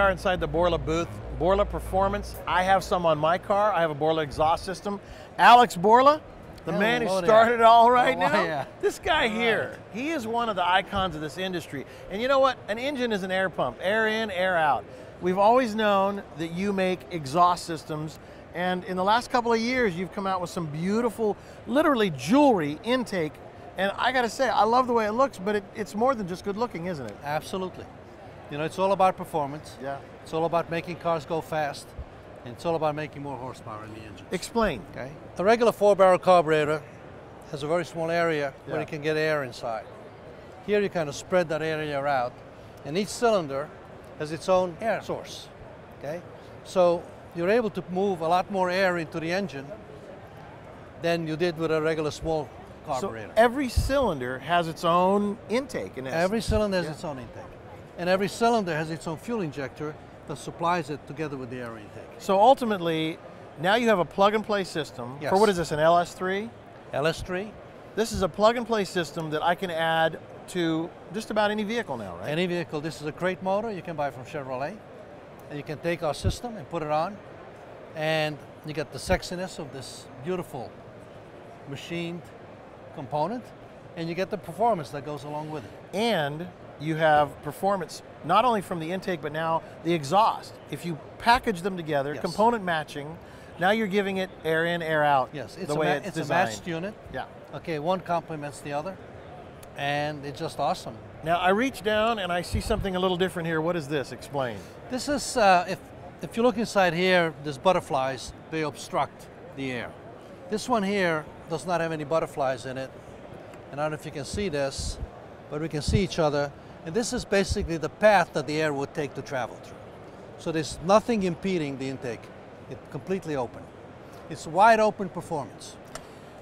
are inside the Borla booth. Borla Performance. I have some on my car. I have a Borla exhaust system. Alex Borla, the man who started it all right now. Yeah. This guy here, he is one of the icons of this industry. And you know what? An engine is an air pump, air in, air out. We've always known that you make exhaust systems, and in the last couple of years, you've come out with some beautiful, literally jewelry intake. And I gotta say, I love the way it looks, but it's more than just good looking, isn't it? Absolutely. You know, it's all about performance. Yeah. It's all about making cars go fast, and it's all about making more horsepower in the engine. Explain. Okay. A regular 4-barrel carburetor has a very small area where you can get air inside. Here you kind of spread that area out, and each cylinder has its own air source. Okay. So you're able to move a lot more air into the engine than you did with a regular small carburetor. So every cylinder has its own intake, in essence. Every cylinder has its own intake. And every cylinder has its own fuel injector that supplies it together with the air intake. So ultimately, now you have a plug-and-play system. Yes. For what is this, an LS3? LS3. This is a plug-and-play system that I can add to just about any vehicle now, right? Any vehicle. This is a crate motor you can buy from Chevrolet. And you can take our system and put it on, and you get the sexiness of this beautiful machined component, and you get the performance that goes along with it. And you have performance not only from the intake, but now the exhaust. If you package them together, component matching, now you're giving it air in, air out. Yes, the way it's a designed. matched unit. Yeah. Okay, one complements the other, and it's just awesome. Now I reach down and I see something a little different here. What is this? Explain. This is, if you look inside here, there's butterflies. They obstruct the air. This one here does not have any butterflies in it. And I don't know if you can see this, but we can see each other. And this is basically the path that the air would take to travel through. So there's nothing impeding the intake. It's completely open. It's wide open performance.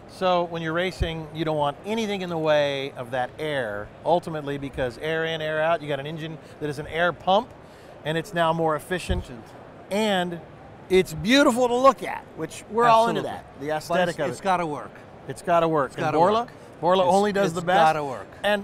So when you're racing, you don't want anything in the way of that air, ultimately, because air in, air out, you got an engine that is an air pump, and it's now more efficient, and it's beautiful to look at, which we're all into that, the aesthetic of it. It's got to work. It's got to work. It's got to Borla? work. Borla only does the best? It's got to work. And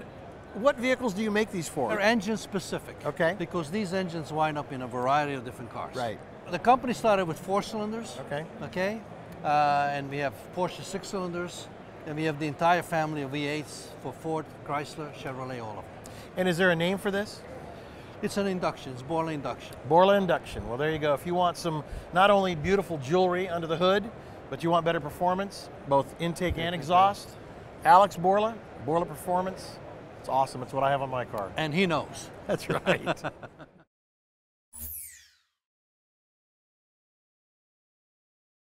what vehicles do you make these for? They're engine specific. Okay. Because these engines wind up in a variety of different cars. Right. The company started with 4 cylinders. Okay. Okay. And we have Porsche 6 cylinders, and we have the entire family of V8s for Ford, Chrysler, Chevrolet, all of them. And is there a name for this? It's an induction. It's Borla induction. Borla induction. Well, there you go. If you want some not only beautiful jewelry under the hood, but you want better performance, both intake and exhaust, Alex Borla, Borla Performance. It's awesome. It's what I have on my car. And he knows. That's right.